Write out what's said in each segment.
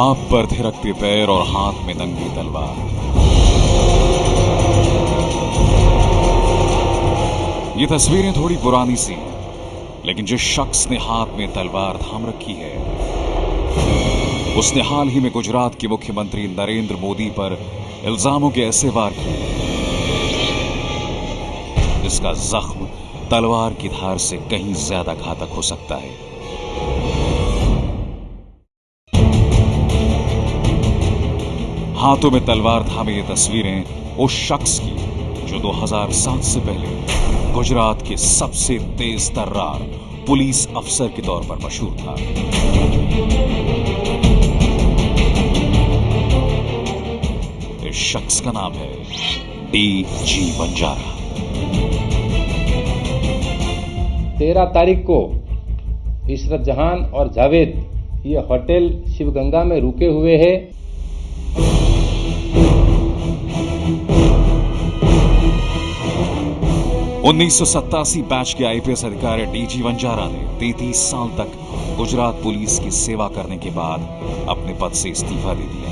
खाप पर थिरकते पैर और हाथ में नंगी तलवार। ये तस्वीरें थोड़ी पुरानी सी हैं, लेकिन जिस शख्स ने हाथ में तलवार थाम रखी है उसने हाल ही में गुजरात के मुख्यमंत्री नरेंद्र मोदी पर इल्जामों के ऐसे वार किए जिसका जख्म तलवार की धार से कहीं ज्यादा घातक हो सकता है। हाथों में तलवार थामे ये तस्वीरें उस शख्स की जो 2007 से पहले गुजरात के सबसे तेज तर्रार पुलिस अफसर के तौर पर मशहूर था। इस शख्स का नाम है DG वंजारा। 13 तारीख को इशरत जहान और जावेद ये होटल शिवगंगा में रुके हुए हैं। 1987 बैच के IPS अधिकारी DG वंजारा ने 33 साल तक गुजरात पुलिस की सेवा करने के बाद अपने पद से इस्तीफा दे दिया,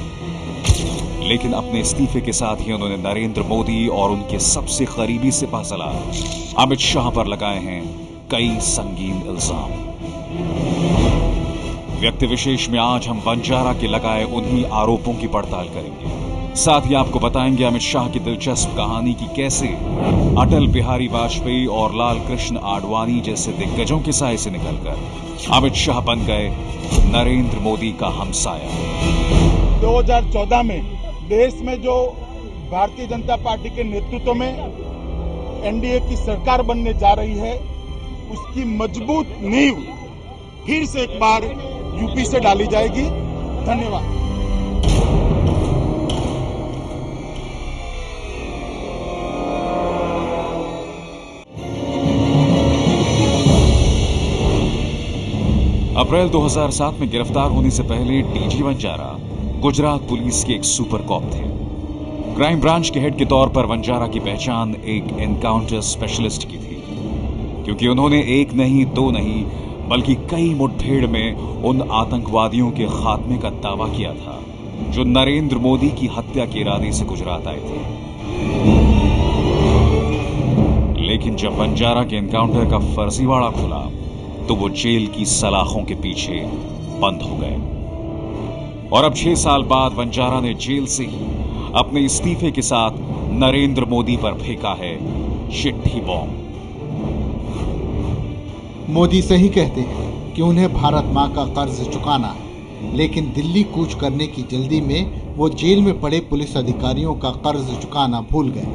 लेकिन अपने इस्तीफे के साथ ही उन्होंने नरेंद्र मोदी और उनके सबसे करीबी सिपहसालार अमित शाह पर लगाए हैं कई संगीन इल्जाम। व्यक्ति विशेष में आज हम वंजारा के लगाए उन्हीं आरोपों की पड़ताल करेंगे। साथ ही आपको बताएंगे अमित शाह की दिलचस्प कहानी की कैसे अटल बिहारी वाजपेयी और लाल कृष्ण आडवाणी जैसे दिग्गजों के साए से निकलकर अमित शाह बन गए नरेंद्र मोदी का हमसाया। 2014 में देश में जो भारतीय जनता पार्टी के नेतृत्व में NDA की सरकार बनने जा रही है उसकी मजबूत नींव फिर से एक बार यूपी से डाली जाएगी। धन्यवाद। अप्रैल 2007 में गिरफ्तार होने से पहले DG वंजारा गुजरात पुलिस के एक सुपर कॉप थे। क्राइम ब्रांच के हेड के तौर पर वंजारा की पहचान एक एनकाउंटर स्पेशलिस्ट की थी, क्योंकि उन्होंने एक नहीं दो नहीं बल्कि कई मुठभेड़ में उन आतंकवादियों के खात्मे का दावा किया था जो नरेंद्र मोदी की हत्या के इरादे से गुजरात आए थे। लेकिन जब वंजारा के एनकाउंटर का फर्जीवाड़ा खुला तो वो जेल की सलाखों के पीछे बंद हो गए और अब 6 साल बाद वंजारा ने जेल से ही अपने इस्तीफे के साथ नरेंद्र मोदी पर फेंका है चिट्ठी बॉम्ब। मोदी सही कहते हैं कि उन्हें भारत मां का कर्ज चुकाना है, लेकिन दिल्ली कूच करने की जल्दी में वो जेल में पड़े पुलिस अधिकारियों का कर्ज चुकाना भूल गए।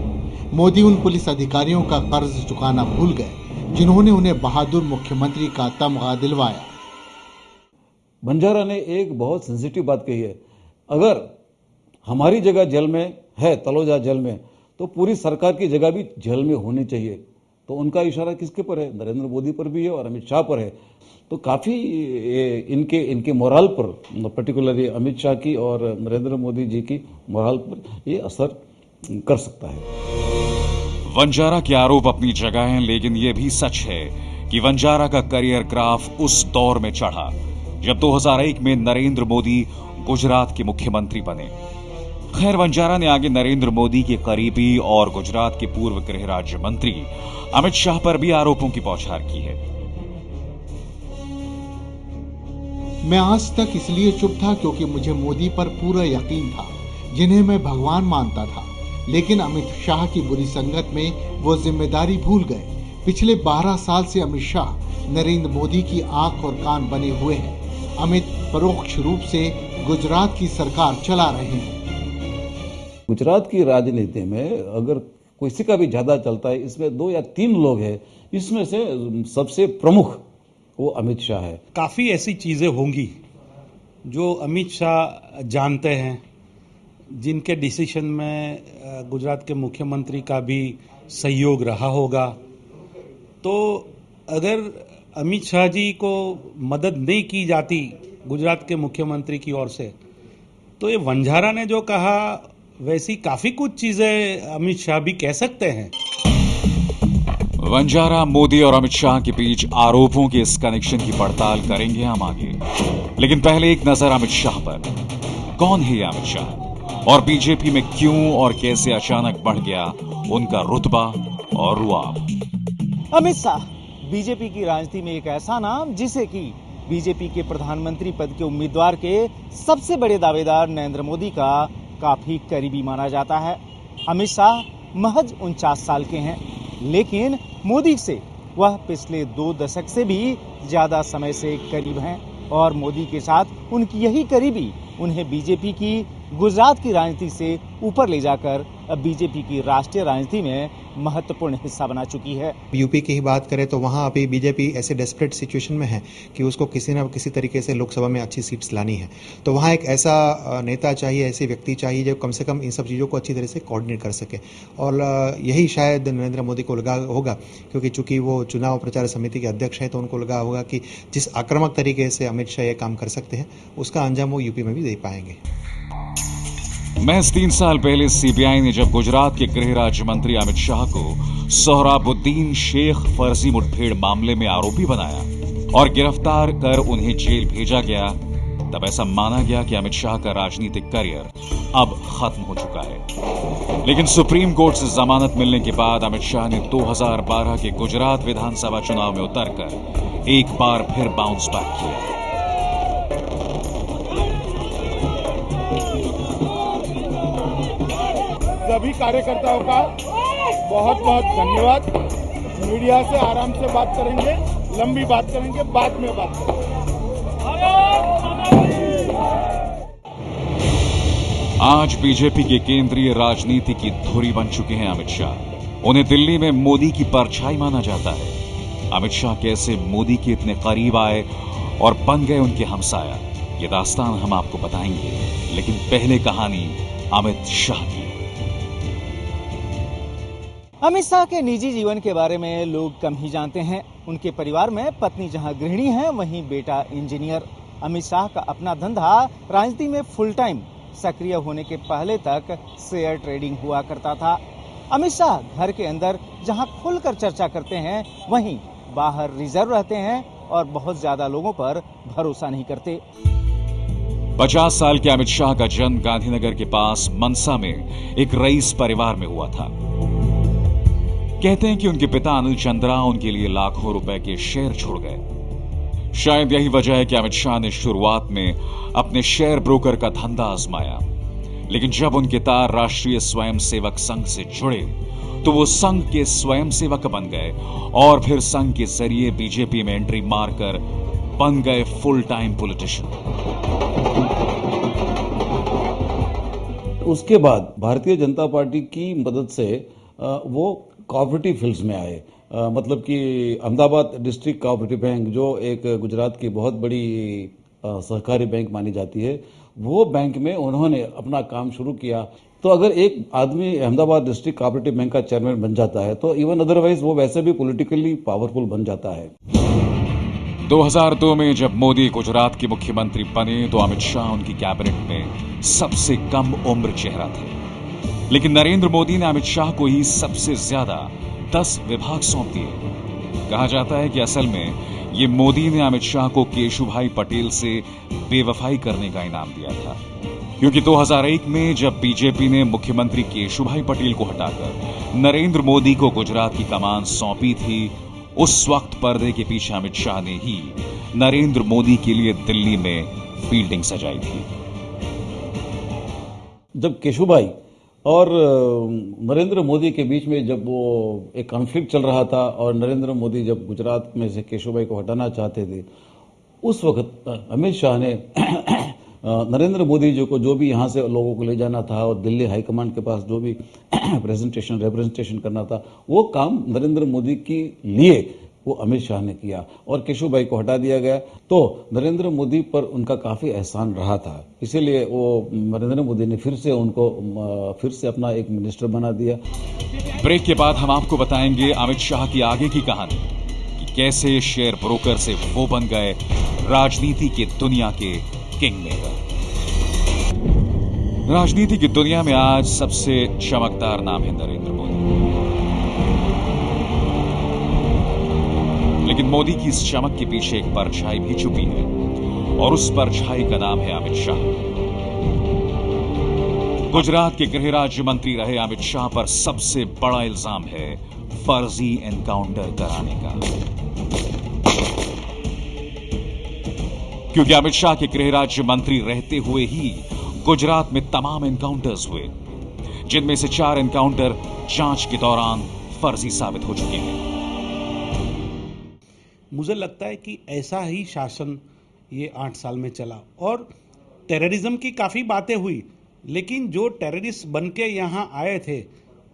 मोदी उन पुलिस अधिकारियों का कर्ज चुकाना भूल गए जिन्होंने उन्हें बहादुर मुख्यमंत्री का तमगा दिलवाया। वंजारा ने एक बहुत सेंसिटिव बात कही है, अगर हमारी जगह जेल में है, तलोजा जेल में, तो पूरी सरकार की जगह भी जेल में होनी चाहिए। तो उनका इशारा किसके पर है? नरेंद्र मोदी पर भी है और अमित शाह पर है। तो काफी इनके मोरल पर, पर्टिकुलरली अमित शाह की और नरेंद्र मोदी जी की मोरल पर ये असर कर सकता है। वंजारा के आरोप अपनी जगह हैं, लेकिन यह भी सच है कि वंजारा का करियर ग्राफ उस दौर में चढ़ा जब 2001 में नरेंद्र मोदी गुजरात के मुख्यमंत्री बने। खैर, वंजारा ने आगे नरेंद्र मोदी के करीबी और गुजरात के पूर्व गृह राज्य मंत्री अमित शाह पर भी आरोपों की बौछार की है। मैं आज तक इसलिए चुप था क्योंकि मुझे मोदी पर पूरा यकीन था, जिन्हें मैं भगवान मानता था। लेकिन अमित शाह की बुरी संगत में वो जिम्मेदारी भूल गए। पिछले 12 साल से अमित शाह नरेंद्र मोदी की आंख और कान बने हुए हैं। अमित परोक्ष रूप से गुजरात की सरकार चला रहे हैं। गुजरात की राजनीति में अगर किसी का भी ज्यादा चलता है, इसमें 2 या 3 लोग हैं, इसमें से सबसे प्रमुख वो अमित शाह है। काफी ऐसी चीजें होंगी जो अमित शाह जानते हैं, जिनके डिसीजन में गुजरात के मुख्यमंत्री का भी सहयोग रहा होगा। तो अगर अमित शाह जी को मदद नहीं की जाती गुजरात के मुख्यमंत्री की ओर से, तो ये वंजारा ने जो कहा वैसी काफी कुछ चीजें अमित शाह भी कह सकते हैं। वंजारा, मोदी और अमित शाह के बीच आरोपों के इस कनेक्शन की पड़ताल करेंगे हम आगे, लेकिन पहले एक नजर अमित शाह पर। कौन है ये अमित शाह और बीजेपी में क्यों और कैसे अचानक बढ़ गया उनका रुतबा और रुआब। अमित शाह बीजेपी की राजनीति में एक ऐसा नाम जिसे कि बीजेपी के प्रधानमंत्री पद के उम्मीदवार के सबसे बड़े दावेदार नरेंद्र मोदी का काफी करीबी माना जाता है। अमित शाह महज 49 साल के हैं, लेकिन मोदी से वह पिछले 2 दशक से भी ज्यादा समय से करीब हैं और मोदी के साथ उनकी यही करीबी उन्हें बीजेपी की गुजरात की राजनीति से ऊपर ले जाकर अब बीजेपी की राष्ट्रीय राजनीति में महत्वपूर्ण हिस्सा बना चुकी है। यूपी की ही बात करें तो वहां अभी बीजेपी ऐसे डेस्परेट सिचुएशन में है कि उसको किसी न किसी तरीके से लोकसभा में अच्छी सीट्स लानी है, तो वहां एक ऐसा नेता चाहिए, ऐसे व्यक्ति चाहिए जो कम से कम इन सब चीज़ों को अच्छी तरह से कोऑर्डिनेट कर सके और यही शायद नरेंद्र मोदी को लगा होगा, क्योंकि चूंकि वो चुनाव प्रचार समिति के अध्यक्ष हैं तो उनको लगा होगा कि जिस आक्रामक तरीके से अमित शाह ये काम कर सकते हैं उसका अंजाम वो यूपी में भी दे पाएंगे। महज 3 साल पहले सीबीआई ने जब गुजरात के गृह राज्य मंत्री अमित शाह को सोहराबुद्दीन शेख फर्जी मुठभेड़ मामले में आरोपी बनाया और गिरफ्तार कर उन्हें जेल भेजा गया, तब ऐसा माना गया कि अमित शाह का राजनीतिक करियर अब खत्म हो चुका है। लेकिन सुप्रीम कोर्ट से जमानत मिलने के बाद अमित शाह ने 2012 के गुजरात विधानसभा चुनाव में उतरकर एक बार फिर बाउंस बैक किया। सभी कार्यकर्ताओं का बहुत बहुत धन्यवाद। मीडिया से आराम से बात करेंगे, लंबी बात करेंगे, बाद में बात करेंगे। आज बीजेपी के केंद्रीय राजनीति की धुरी बन चुके हैं अमित शाह। उन्हें दिल्ली में मोदी की परछाई माना जाता है। अमित शाह कैसे मोदी के इतने करीब आए और बन गए उनके हमसाया, ये दास्तान हम आपको बताएंगे, लेकिन पहले कहानी अमित शाह की। अमित शाह के निजी जीवन के बारे में लोग कम ही जानते हैं। उनके परिवार में पत्नी जहां गृहिणी है, वहीं बेटा इंजीनियर। अमित शाह का अपना धंधा राजनीति में फुल टाइम सक्रिय होने के पहले तक शेयर ट्रेडिंग हुआ करता था। अमित शाह घर के अंदर जहां खुलकर चर्चा करते हैं, वहीं बाहर रिजर्व रहते हैं और बहुत ज्यादा लोगों पर भरोसा नहीं करते। 50 साल के अमित शाह का जन्म गांधीनगर के पास मनसा में एक रईस परिवार में हुआ था। कहते हैं कि उनके पिता अनिल चंद्रा उनके लिए लाखों रुपए के शेयर छोड़ गए। शायद यही वजह है कि अमित शाह ने शुरुआत में अपने शेयर ब्रोकर का धंधा आजमाया, लेकिन जब उनके तार राष्ट्रीय स्वयंसेवक संघ से जुड़े तो वो संघ के स्वयंसेवक बन गए और फिर संघ के जरिए बीजेपी में एंट्री मारकर बन गए फुल टाइम पॉलिटिशियन। उसके बाद भारतीय जनता पार्टी की मदद से वो कोऑपरेटिव फील्ड्स में आए। मतलब कि अहमदाबाद डिस्ट्रिक्ट कोऑपरेटिव बैंक, जो एक गुजरात की बहुत बड़ी सहकारी बैंक मानी जाती है, वो बैंक में उन्होंने अपना काम शुरू किया। तो अगर एक आदमी अहमदाबाद डिस्ट्रिक्ट कोऑपरेटिव बैंक का चेयरमैन बन जाता है तो इवन अदरवाइज वो वैसे भी पॉलिटिकली पावरफुल बन जाता है। 2002 में जब मोदी गुजरात के मुख्यमंत्री बने तो अमित शाह उनकी कैबिनेट में सबसे कम उम्र चेहरा थे, लेकिन नरेंद्र मोदी ने अमित शाह को ही सबसे ज्यादा 10 विभाग सौंप दिए। कहा जाता है कि असल में ये मोदी ने अमित शाह को केशुभाई पटेल से बेवफाई करने का इनाम दिया था, क्योंकि 2001 में जब बीजेपी ने मुख्यमंत्री केशुभाई पटेल को हटाकर नरेंद्र मोदी को गुजरात की कमान सौंपी थी, उस वक्त पर्दे के पीछे अमित शाह ने ही नरेंद्र मोदी के लिए दिल्ली में फील्डिंग सजाई थी। जब केशुभाई और नरेंद्र मोदी के बीच में जब वो एक कॉन्फ्लिक्ट चल रहा था और नरेंद्र मोदी जब गुजरात में से केशुभाई को हटाना चाहते थे, उस वक्त अमित शाह ने नरेंद्र मोदी जी को जो भी यहाँ से लोगों को ले जाना था और दिल्ली हाईकमांड के पास जो भी रिप्रेजेंटेशन करना था, वो काम नरेंद्र मोदी के लिए वो अमित शाह ने किया और केशुभाई को हटा दिया गया। तो नरेंद्र मोदी पर उनका काफी एहसान रहा था, इसीलिए वो नरेंद्र मोदी ने फिर से अपना एक मिनिस्टर बना दिया। ब्रेक के बाद हम आपको बताएंगे अमित शाह की आगे की कहानी, कि कैसे शेयर ब्रोकर से वो बन गए राजनीति की दुनिया के किंग मेकर। राजनीति की दुनिया में आज सबसे चमकदार नाम है नरेंद्र मोदी, लेकिन मोदी की इस चमक के पीछे एक परछाई भी छुपी है और उस परछाई का नाम है अमित शाह। गुजरात के गृह राज्य मंत्री रहे अमित शाह पर सबसे बड़ा इल्जाम है फर्जी एनकाउंटर कराने का, क्योंकि अमित शाह के गृह राज्य मंत्री रहते हुए ही गुजरात में तमाम एनकाउंटर्स हुए, जिनमें से 4 एनकाउंटर जांच के दौरान फर्जी साबित हो चुके हैं। मुझे लगता है कि ऐसा ही शासन ये 8 साल में चला और टेररिज्म की काफ़ी बातें हुई, लेकिन जो टेररिस्ट बन के यहाँ आए थे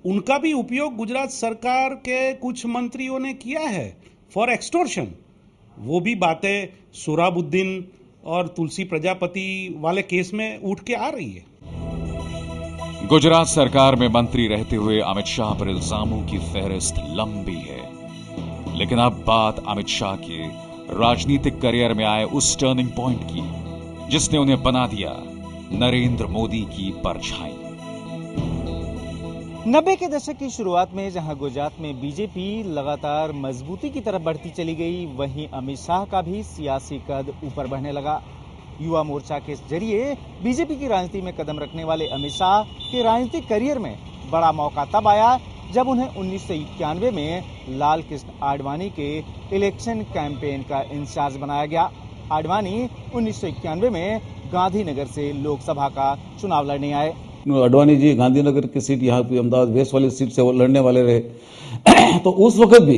उनका भी उपयोग गुजरात सरकार के कुछ मंत्रियों ने किया है फॉर एक्सटोर्शन। वो भी बातें सोहराबुद्दीन और तुलसी प्रजापति वाले केस में उठ के आ रही है। गुजरात सरकार में मंत्री रहते हुए अमित शाह पर इल्जामों की फहरिस्त लंबी है, लेकिन अब बात अमित शाह के राजनीतिक करियर में आए उस टर्निंग पॉइंट की जिसने उन्हें बना दिया नरेंद्र मोदी की परछाई। 90 के दशक की शुरुआत में जहां गुजरात में बीजेपी लगातार मजबूती की तरफ बढ़ती चली गई, वहीं अमित शाह का भी सियासी कद ऊपर बढ़ने लगा। युवा मोर्चा के जरिए बीजेपी की राजनीति में कदम रखने वाले अमित शाह के राजनीतिक करियर में बड़ा मौका तब आया जब उन्हें 1991 में लाल कृष्ण आडवाणी के इलेक्शन कैंपेन का इंचार्ज बनाया गया। आडवाणी 1991 में गांधीनगर से लोकसभा का चुनाव लड़ने आए। आडवाणी जी गांधीनगर की सीट यहाँ पे अहमदाबाद वेस्ट वाली सीट से वो लड़ने वाले रहे तो उस वक्त भी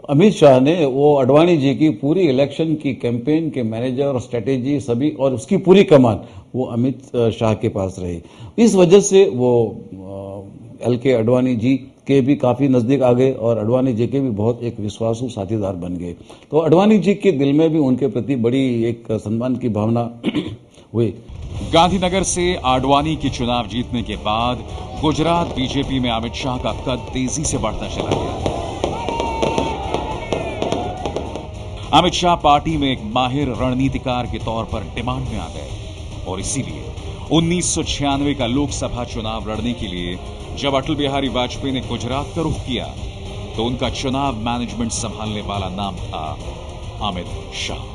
अमित शाह ने वो आडवाणी जी की पूरी इलेक्शन की कैंपेन के मैनेजर और स्ट्रेटेजी सभी और उसकी पूरी कमान वो अमित शाह के पास रही। इस वजह से वो LK आडवाणी जी के भी काफी नजदीक आ गए और आडवाणी जी के भी बहुत एक विश्वासु साथीदार बन गए। तो आडवाणी जी के दिल में भी उनके प्रति बड़ी एक सम्मान की भावना हुई। गांधीनगर से आडवाणी की चुनाव जीतने के बाद गुजरात बीजेपी में अमित शाह का कद तेजी से बढ़ता चला गया। अमित शाह पार्टी में एक माहिर रणनीतिकार के तौर पर डिमांड में आ गए और इसीलिए 1996 का लोकसभा चुनाव लड़ने के लिए जब अटल बिहारी वाजपेयी ने गुजरात का रुख किया तो उनका चुनाव मैनेजमेंट संभालने वाला नाम था अमित शाह।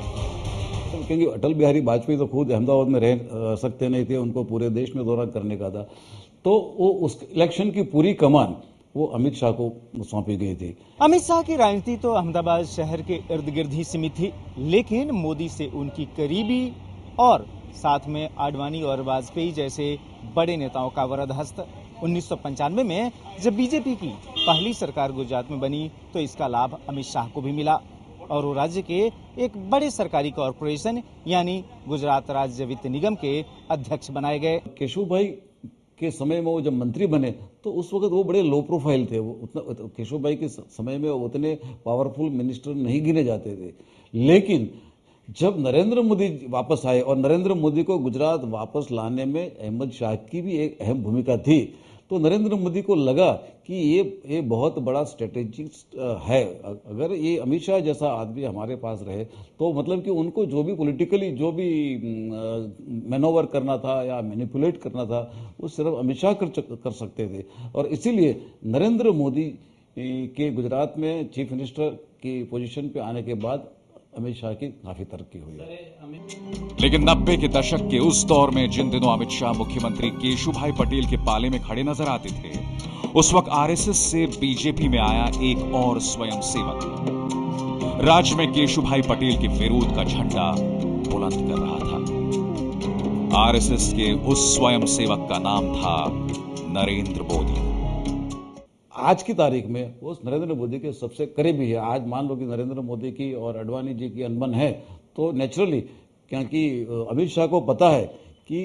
क्योंकि अटल बिहारी वाजपेयी तो खुद अहमदाबाद में रह सकते नहीं थे, उनको पूरे देश में दौरा करने का था, तो वो उस इलेक्शन की पूरी कमान वो अमित शाह को सौंपी गई थी। अमित शाह की राजनीति तो अहमदाबाद शहर के इर्द गिर्द ही सीमित थी, लेकिन मोदी से उनकी करीबी और साथ में आडवाणी और वाजपेयी जैसे बड़े नेताओं का वरद हस्त। 1995 में जब बीजेपी की पहली सरकार गुजरात में बनी तो इसका लाभ अमित शाह को भी मिला और वो राज्य के एक बड़े सरकारी कॉरपोरेशन यानी गुजरात राज्य वित्त निगम के अध्यक्ष बनाए गए। केशव भाई के समय में वो जब मंत्री बने तो उस वक्त वो बड़े लो प्रोफाइल थे। वो उतना केशव भाई के समय में उतने पावरफुल मिनिस्टर नहीं गिने जाते थे, लेकिन जब नरेंद्र मोदी वापस आए और नरेंद्र मोदी को गुजरात वापस लाने में अहमद शाह की भी एक अहम भूमिका थी, तो नरेंद्र मोदी को लगा कि ये बहुत बड़ा स्ट्रेटेजिस्ट है। अगर ये अमित शाह जैसा आदमी हमारे पास रहे तो मतलब कि उनको जो भी पॉलिटिकली जो भी मैनोवर करना था या मैनिपुलेट करना था वो सिर्फ अमित शाह कर सकते थे। और इसीलिए नरेंद्र मोदी के गुजरात में चीफ मिनिस्टर की पोजीशन पे आने के बाद अमित शाह की काफी तरक्की हुई। लेकिन 90 के दशक के उस दौर में जिन दिनों अमित शाह मुख्यमंत्री केशुभाई पटेल के पाले में खड़े नजर आते थे, उस वक्त आरएसएस से बीजेपी में आया एक और स्वयंसेवक राज्य में केशुभाई पटेल के विरोध का झंडा बुलंद कर रहा था। आरएसएस के उस स्वयंसेवक का नाम था नरेंद्र मोदी। आज की तारीख में वो नरेंद्र मोदी के सबसे करीबी है। आज मान लो कि नरेंद्र मोदी की और आडवाणी जी की अनबन है तो नेचुरली, क्योंकि अमित शाह को पता है कि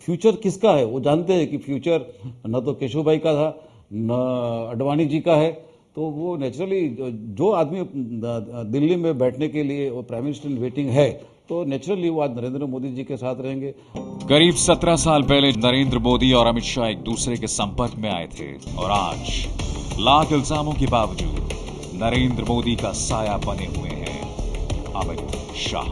फ्यूचर किसका है, वो जानते हैं कि फ्यूचर न तो केशव भाई का था न आडवाणी जी का है, तो वो नेचुरली जो आदमी दिल्ली में बैठने के लिए वो प्राइम मिनिस्टर इन वेटिंग है तो नेचुरली वो आज नरेंद्र मोदी जी के साथ रहेंगे। करीब 17 साल पहले नरेंद्र मोदी और अमित शाह एक दूसरे के संपर्क में आए थे और आज लाख इल्जामों के बावजूद नरेंद्र मोदी का साया बने हुए हैं अमित शाह।